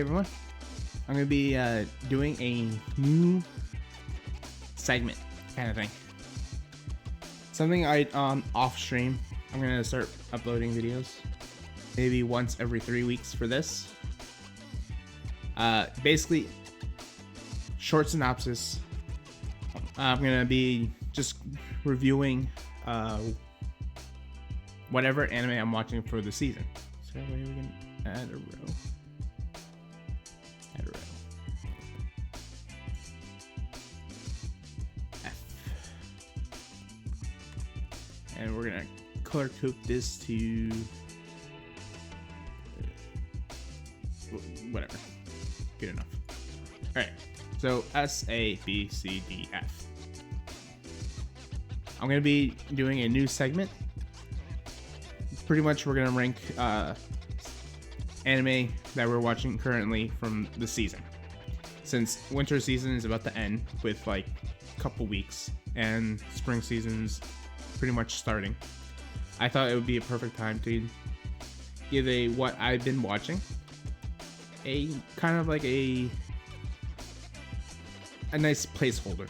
everyone. I'm going to be doing a new segment kind of thing. Something I off stream. I'm going to start uploading videos maybe once every 3 weeks for this. Basically, short synopsis. I'm going to be just reviewing whatever anime I'm watching for the season. So that way we can add a row. Add a row. F. And we're gonna color code this to whatever. Good enough. All right. So S, A, B, C, D, F. I'm gonna be doing a new segment. Pretty much, we're gonna rank anime that we're watching currently from the season. Since winter season is about to end with like a couple weeks, and spring season's pretty much starting, I thought it would be a perfect time to give a what I've been watching, a kind of like a nice placeholder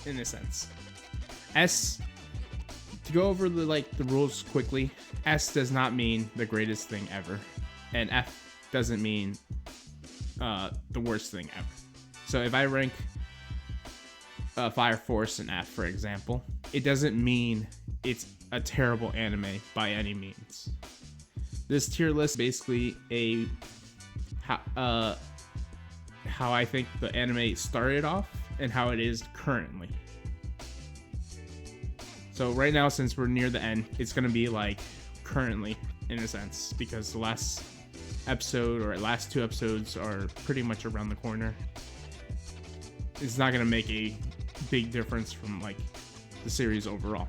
in a sense. S, to go over the rules quickly, S does not mean the greatest thing ever, and F doesn't mean the worst thing ever. So if I rank Fire Force and F, for example, it doesn't mean it's a terrible anime by any means. This tier list is basically how I think the anime started off and how it is currently. So right now, since we're near the end, it's gonna be like currently in a sense, because the last episode or last 2 episodes are pretty much around the corner. It's not gonna make a big difference from like the series overall.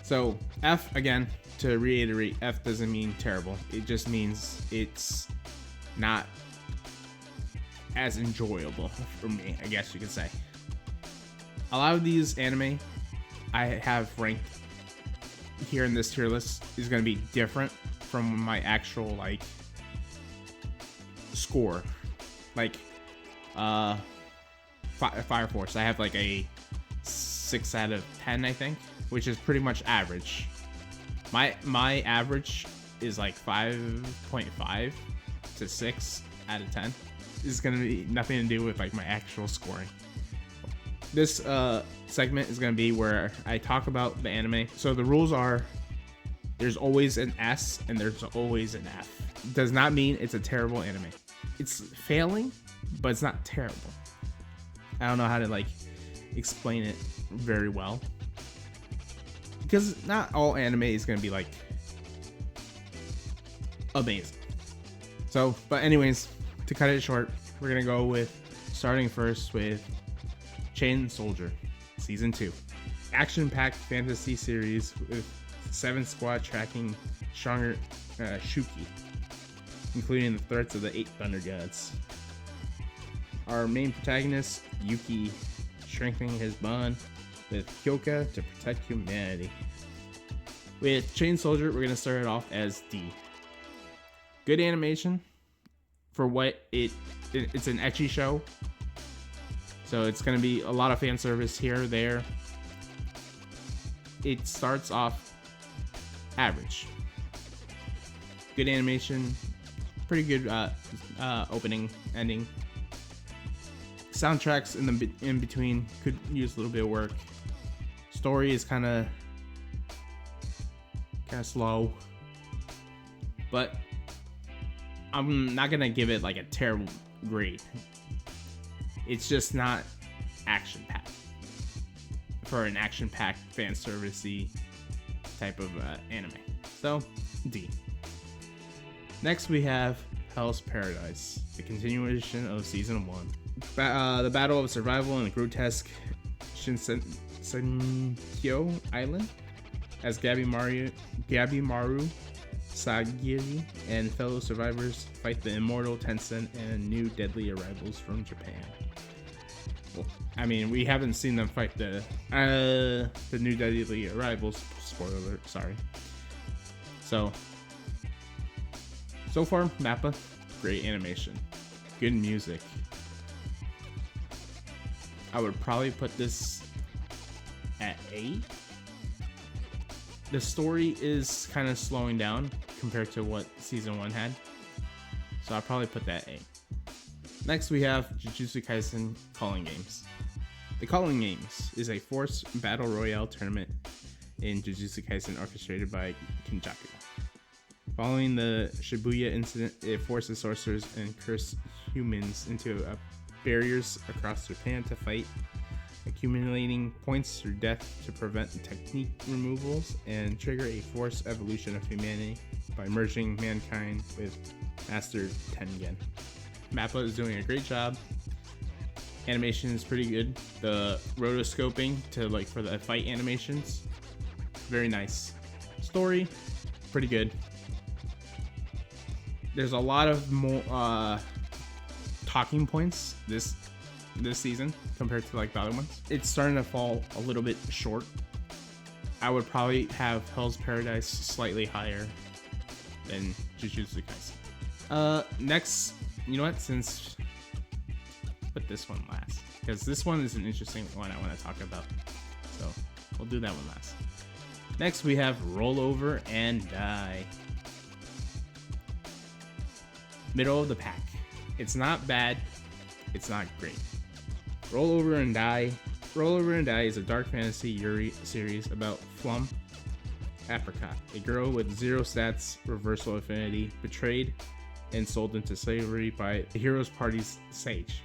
So F, again, to reiterate, F doesn't mean terrible. It just means it's not as enjoyable for me, I guess you could say. A lot of these anime I have ranked here in this tier list is going to be different from my actual like score. Like Fire Force, I have like a 6 out of 10, I think, which is pretty much average. My average is like 5.5 to 6 out of 10. This is going to be nothing to do with like my actual scoring. This segment is going to be where I talk about the anime. So the rules are, there's always an S and there's always an F. Does not mean it's a terrible anime. It's failing, but it's not terrible. I don't know how to like explain it very well, because not all anime is going to be like amazing. So, but anyways, to cut it short, we're going to go with starting first with Chain Soldier Season 2. Action-packed fantasy series with 7 squad tracking stronger Shuki, including the threats of the 8 Thunder Gods. Our main protagonist, Yuki, strengthening his bond with Kyoka to protect humanity. With Chain Soldier, we're going to start it off as D. Good animation for what it's an ecchi show. So it's going to be a lot of fan service here, there. It starts off average. Good animation, pretty good opening, ending. Soundtracks in between could use a little bit of work. Story is kind of slow, but I'm not gonna give it like a terrible grade. It's just not action-packed for an action-packed fan servicey type of anime. So D. Next we have Hell's Paradise, the continuation of season 1. The battle of survival in the grotesque Shinsenkyo Island, as Gabimaru, Sagiri, and fellow survivors fight the immortal Tencent and new deadly arrivals from Japan. Well, I mean, we haven't seen them fight the new deadly arrivals. Spoiler alert, sorry. So So far, Mappa, great animation, good music. I would probably put this at A. The story is kind of slowing down compared to what season 1 had, so I'll probably put that A. Next we have Jujutsu Kaisen Calling Games. The Calling Games is a forced battle royale tournament in Jujutsu Kaisen orchestrated by Kinjaku. Following the Shibuya incident, it forces sorcerers and cursed humans into barriers across Japan to fight, accumulating points through death to prevent technique removals and trigger a forced evolution of humanity by merging mankind with Master Tengen. Mappa is doing a great job. Animation is pretty good. The rotoscoping for the fight animations, very nice. Story, pretty good. There's a lot of more talking points this season compared to the other ones. It's starting to fall a little bit short. I would probably have Hell's Paradise slightly higher than Jujutsu Kaisen. Next, you know what? Since put this one last, because this one is an interesting one I want to talk about. So we'll do that one last. Next we have Roll Over and Die. Middle of the pack. It's not bad. It's not great. Roll Over and Die. Roll Over and Die is a dark fantasy Yuri series about Flum Apricot, a girl with 0 stats, reversal affinity, betrayed and sold into slavery by the hero's party's sage.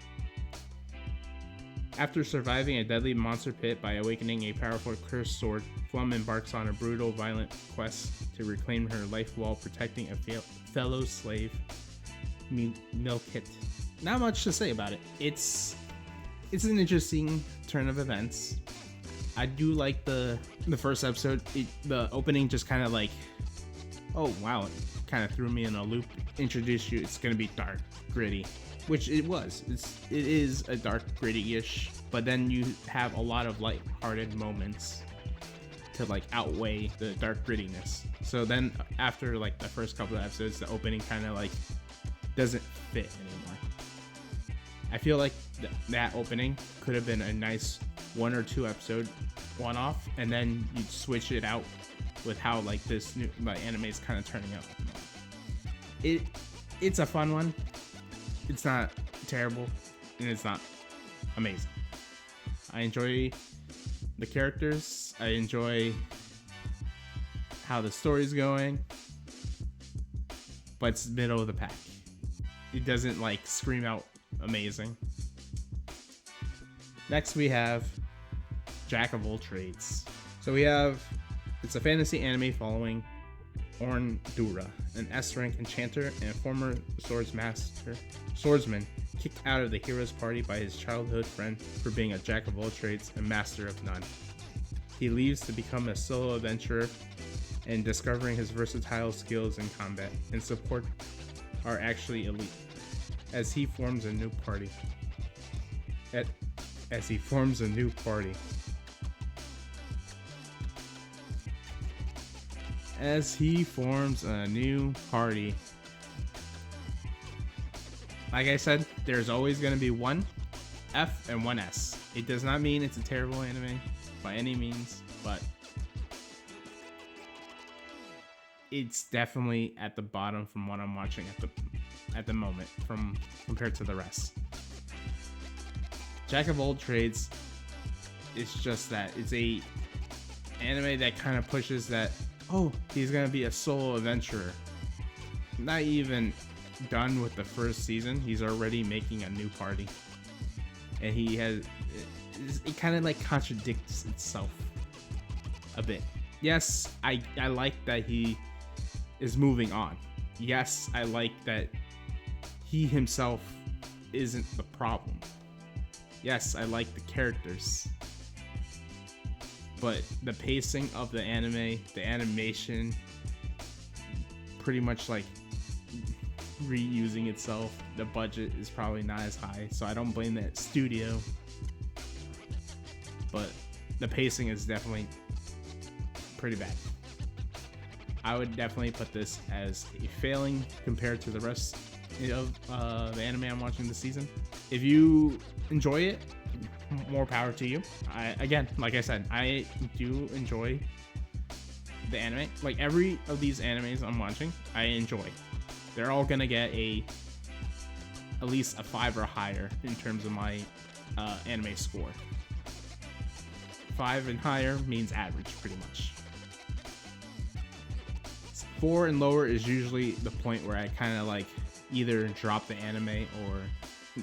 After surviving a deadly monster pit by awakening a powerful cursed sword, Flum embarks on a brutal, violent quest to reclaim her life while protecting a fellow slave, Milkit. Not much to say about it. It's an interesting turn of events. I do like the first episode. The opening just kind of oh wow, it kind of threw me in a loop. Introduced you, it's gonna be dark, gritty, which it was. It is a dark, gritty-ish, but then you have a lot of light-hearted moments to outweigh the dark grittiness. So then after the first couple of episodes, the opening kind of doesn't fit anymore. I feel like that opening could have been a nice 1 or 2 episode one-off, and then you'd switch it out with how this new anime is kind of turning out. It's a fun one. It's not terrible, and it's not amazing. I enjoy the characters. I enjoy how the story's going, but it's middle of the pack. It doesn't scream out amazing. Next we have Jack of All Trades. So it's a fantasy anime following Orn Dura, an S-rank enchanter and former swordsman kicked out of the hero's party by his childhood friend for being a jack of all trades and master of none. He leaves to become a solo adventurer, and discovering his versatile skills in combat and support are actually elite as he forms a new party. Like I said, there's always going to be one F and one S. It does not mean it's a terrible anime by any means, but it's definitely at the bottom from what I'm watching at the moment compared to the rest. Jack of all trades, it's just that it's a anime that kind of pushes that, oh, he's gonna be a solo adventurer. Not even done with the first season, he's already making a new party, and it kind of contradicts itself a bit. Yes, I like that he is moving on. Yes, I like that he himself isn't the problem. Yes, I like the characters. But the pacing of the anime, the animation, pretty much reusing itself. The budget is probably not as high, so I don't blame that studio. But the pacing is definitely pretty bad. I would definitely put this as a failing compared to the rest of the anime I'm watching this season. If you enjoy it, more power to you. Again, like I said, I do enjoy the anime. Like every of these animes I'm watching, I enjoy. They're all gonna get at least a 5 or higher in terms of my anime score. 5 and higher means average, pretty much. 4 and lower is usually the point where I kind of like either drop the anime or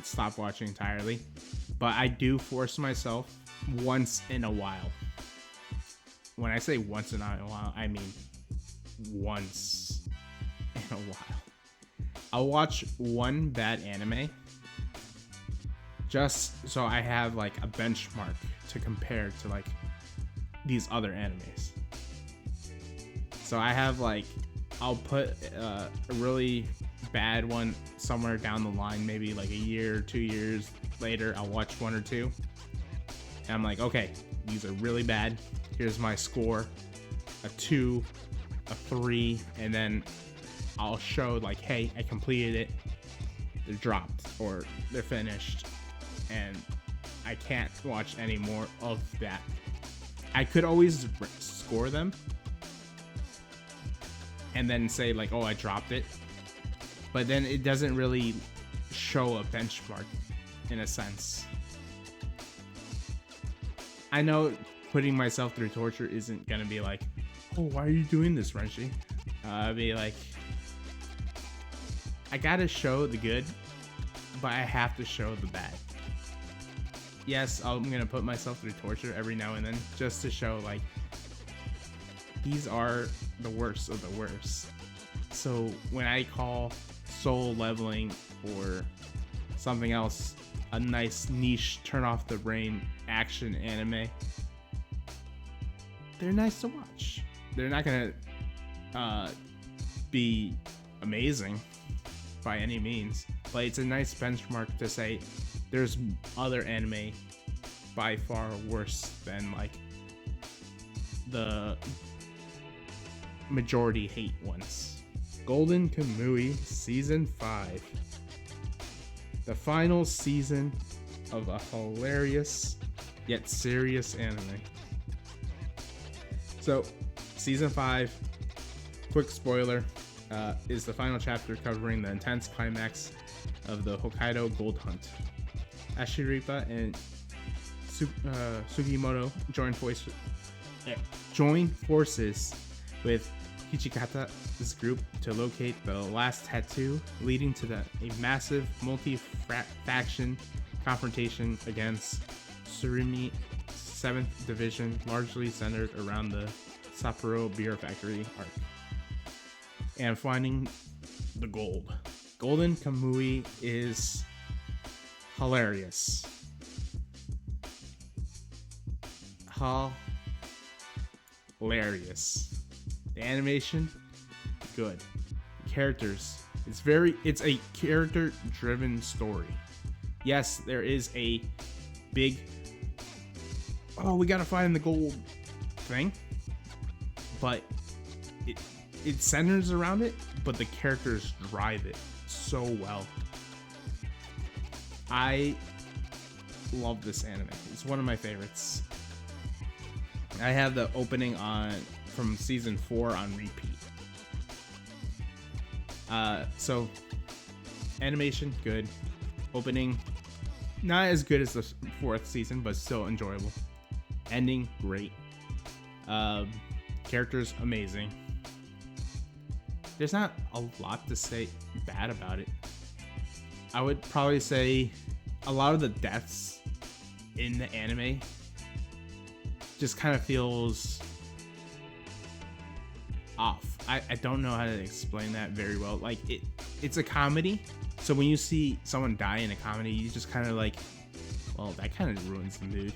stop watching entirely. But I do force myself once in a while. When I say once in a while, I mean once in a while. I'll watch one bad anime just so I have like a benchmark to compare to like these other animes. So I have like, I'll put a really bad one somewhere down the line, maybe like a year or 2 years later. I'll watch 1 or 2 and I'm like, okay, these are really bad. Here's my score, a 2, a 3, and then I'll show like, hey, I completed it. They're dropped or they're finished, and I can't watch any more of that. I could always score them and then say like, oh, I dropped it, but then it doesn't really show a benchmark in a sense. I know putting myself through torture isn't gonna be like, oh, why are you doing this, Renshi? I'd be like, I gotta show the good, but I have to show the bad. Yes, I'm gonna put myself through torture every now and then just to show like, these are the worst of the worst. So when I call soul leveling or something else a nice niche turn off the brain action anime, they're nice to watch. They're not gonna be amazing by any means, but it's a nice benchmark to say there's other anime by far worse than like the majority hate ones. Golden Kamuy Season 5. The final season of a hilarious yet serious anime. So, Season 5, quick spoiler, is the final chapter covering the intense climax of the Hokkaido gold hunt. Ashiripa and Sugimoto join forces with Hichikata's group to locate the last tattoo, leading to a massive multi-faction confrontation against Tsurumi 7th Division, largely centered around the Sapporo Beer Factory arc. And finding the gold. Golden Kamuy is hilarious. Hilarious. The animation, good. Characters, it's a character driven story. Yes, there is a big, oh, we gotta find the gold thing, but it centers around it, but the characters drive it so well. I love this anime. It's one of my favorites. I have the opening from season 4 on repeat. So animation good, opening not as good as the 4th season, but still enjoyable. Ending great. Characters amazing. There's not a lot to say bad about it. I would probably say a lot of the deaths in the anime just kind of feels off. I don't know how to explain that very well. Like it's a comedy, so when you see someone die in a comedy, you just kind of like, well, that kind of ruins the mood,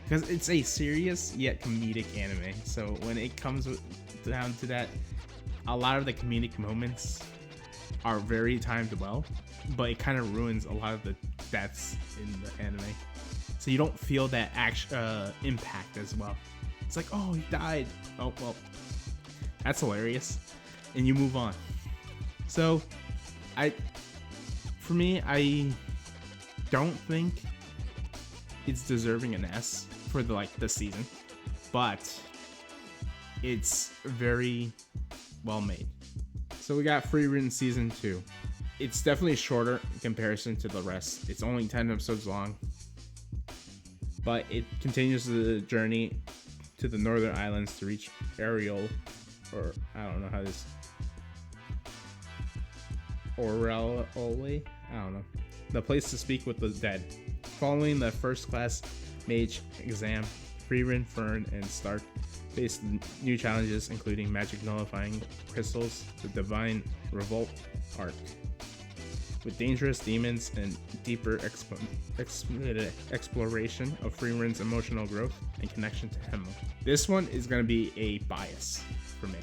because it's a serious yet comedic anime. So when it comes down to that, a lot of the comedic moments are very timed well, but it kind of ruins a lot of the deaths in the anime, so you don't feel that impact as well. It's like, oh, he died. Oh well, That's hilarious. And you move on. So, for me, I don't think it's deserving an S for the season, but it's very well made. So we got Frieren season 2. It's definitely shorter in comparison to the rest. It's only 10 episodes long, but it continues the journey to the Northern Islands to reach Ariel, or I don't know how this. Orele, I don't know. The place to speak with the dead. Following the first class mage exam, Frieren, Fern, and Stark face new challenges, including magic nullifying crystals, the Divine Revolt arc, with dangerous demons and deeper exploration of Frieren's emotional growth and connection to Hemel. This one is going to be a bias for me.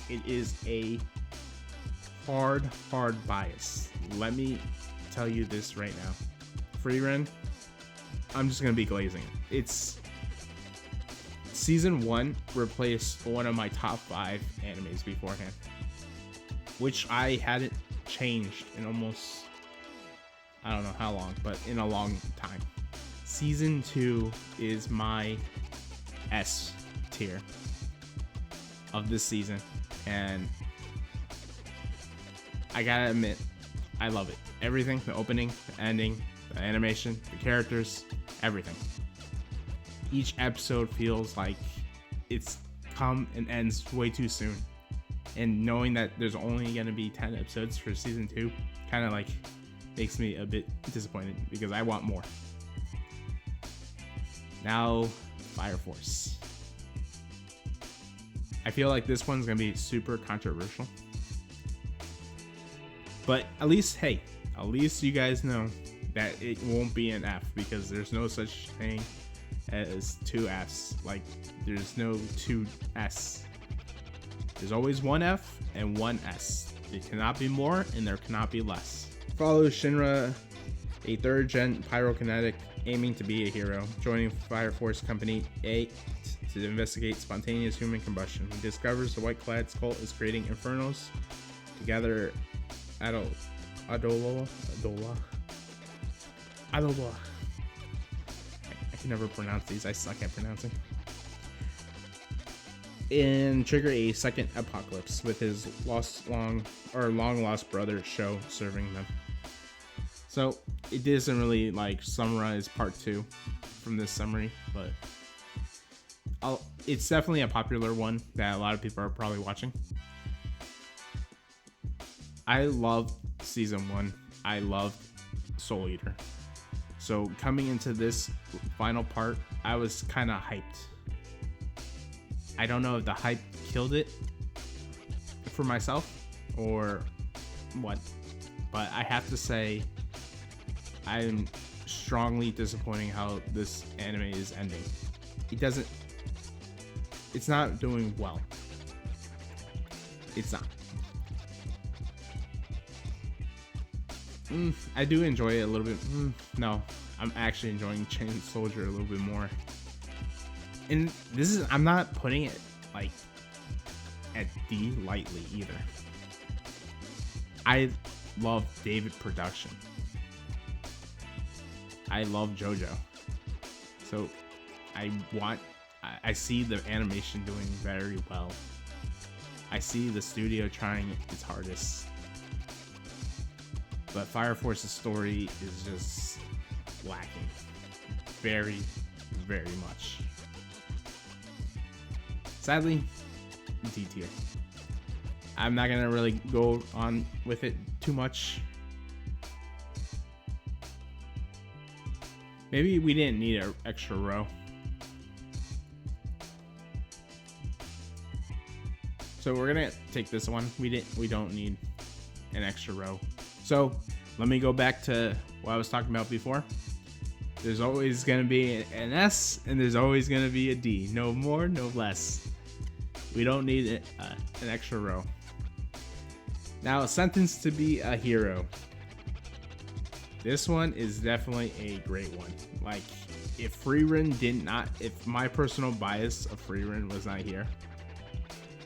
It is a hard bias. Let me tell you this right now. Frieren, I'm just going to be glazing it. It's season 1 replaced one of my top 5 animes beforehand, which I hadn't changed in almost, I don't know how long, but in a long time. Season 2 is my S tier of this season, and I gotta admit, I love it. Everything, the opening, the ending, the animation, the characters, everything. Each episode feels like it's come and ends way too soon. And knowing that there's only gonna be 10 episodes for season 2 kind of like makes me a bit disappointed because I want more. Now, Fire Force. I feel like this one's gonna be super controversial. But at least you guys know that it won't be an F, because there's no such thing as 2 Fs. Like, there's no 2S. There's always 1 F and 1 S. There cannot be more and there cannot be less. Follow Shinra, a 3rd gen pyrokinetic aiming to be a hero, joining Fire Force Company 8 to investigate spontaneous human combustion. He discovers the White Clad cult is creating infernos to gather Adola. I can never pronounce these. I suck at pronouncing. And trigger a second apocalypse with his long lost brother Sho serving them. So it doesn't really summarize part 2 from this summary, but it's definitely a popular one that a lot of people are probably watching. I loved season 1. I loved Soul Eater. So coming into this final part, I was kind of hyped. I don't know if the hype killed it for myself or what, but I have to say I'm strongly disappointed how this anime is ending. It's not doing well. It's not. I do enjoy it a little bit. No, I'm actually enjoying Chain Soldier a little bit more. And I'm not putting it at D lightly either. I love David production. I love JoJo. So I see the animation doing very well. I see the studio trying its hardest. But Fire Force's story is just lacking very, very much. Sadly, D tier. I'm not gonna really go on with it too much. Maybe we didn't need an extra row. So we're gonna take this one. We don't need an extra row. So let me go back to what I was talking about before. There's always going to be an S and there's always going to be a D. No more, no less. We don't need an extra row. Now, sentenced to be a hero. This one is definitely a great one. If my personal bias of Frieren was not here,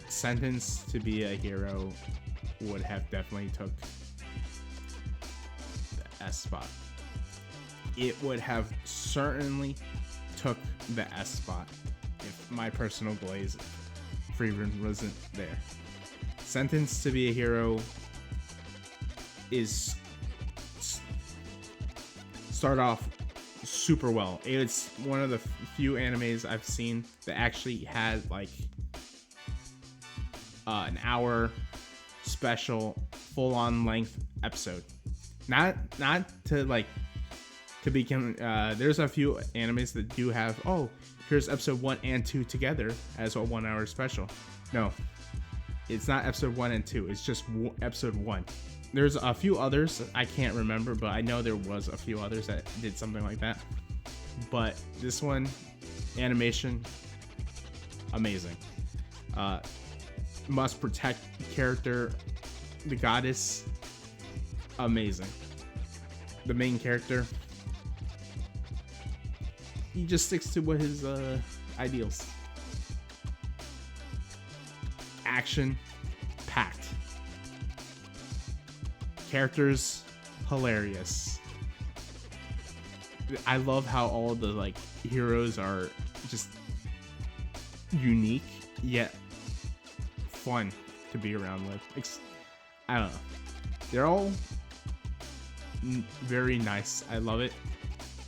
sentenced to be a hero would have definitely took the S spot. It would have certainly took the S spot if my personal glaze Freeman wasn't there. Sentenced to be a hero is start off super well. It's one of the few animes I've seen that actually had like an hour special full-on length episode. Not to like to become there's a few animes that do have, oh, here's episode 1 and 2 together as a 1 hour special. No, it's not episode 1 and 2, it's just episode 1. There's a few others I can't remember, but I know there was a few others that did something like that. But this one, animation, amazing. Must protect character, the goddess, amazing. The main character, he just sticks to what his ideals. Action packed. Characters hilarious. I love how all the like heroes are just unique yet fun to be around with. I don't know. They're all very nice. I love it.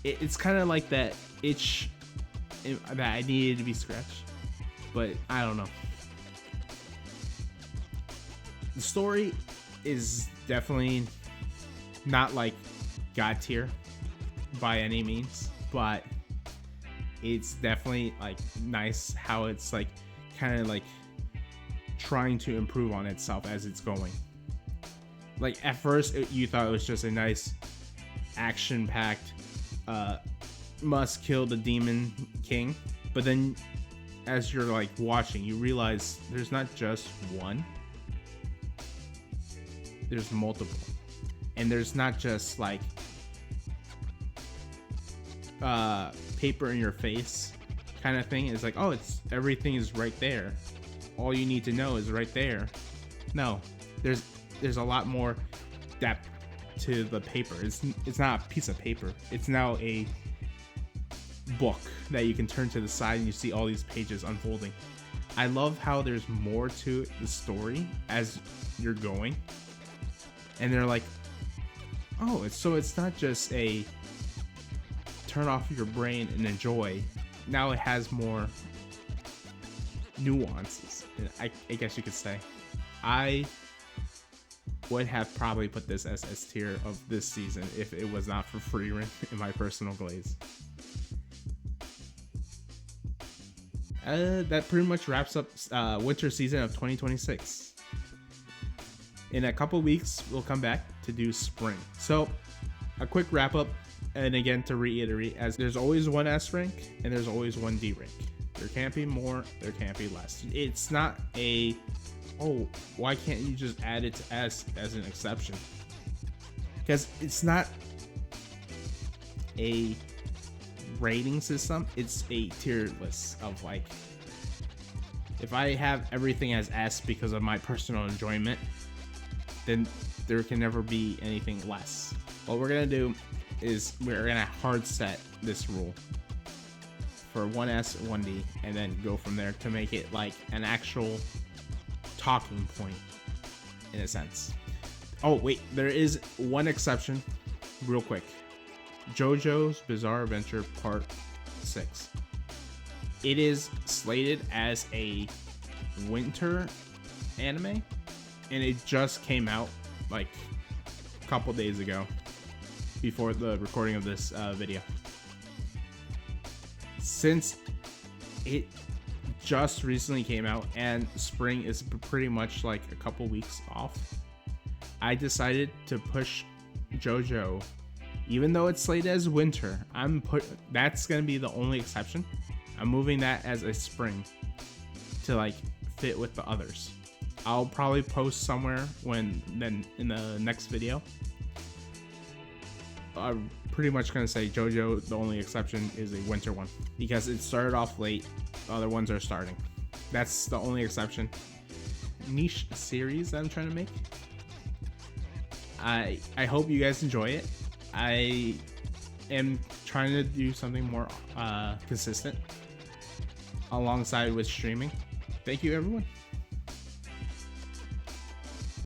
It's kind of like that itch that I needed to be scratched, but I don't know. The story is definitely not like God tier by any means, but it's definitely like nice how it's like kind of like trying to improve on itself as it's going. Like at first you thought it was just a nice action packed must kill the demon king, but then as you're like watching, you realize there's not just one, there's multiple. And there's not just like paper in your face kind of thing. It's like, oh, it's everything is right there, all you need to know is right there. No, there's a lot more depth to the paper. It's not a piece of paper, it's now a book that you can turn to the side and you see all these pages unfolding. I love how there's more to the story as you're going, and they're like, oh, it's not just a turn off your brain and enjoy. Now it has more nuances, I guess you could say. I would have probably put this as S tier of this season if it was not for free rent in my personal glaze. That pretty much wraps up winter season of 2026. In a couple weeks, we'll come back to do spring. So, a quick wrap up, and again to reiterate, as there's always one S rank and there's always one D rank. There can't be more, there can't be less. It's not a, oh, why can't you just add it to S as an exception? Because it's not a rating system, it's a tier list of like, if I have everything as S because of my personal enjoyment, then there can never be anything less. What we're gonna do is we're gonna hard set this rule for 1S, 1D, and then go from there to make it like an actual talking point in a sense. Oh wait, there is one exception real quick. JoJo's Bizarre Adventure Part 6. It is slated as a winter anime, and it just came out like a couple days ago before the recording of this video. Since it just recently came out and spring is pretty much like a couple weeks off, I decided to push JoJo. Even though it's slated as winter, that's gonna be the only exception. I'm moving that as a spring to like fit with the others. I'll probably post somewhere in the next video. I'm pretty much gonna say JoJo, the only exception is a winter one because it started off late. The other ones are starting. That's the only exception. Niche series that I'm trying to make. I hope you guys enjoy it. I am trying to do something more consistent alongside with streaming. Thank you, everyone.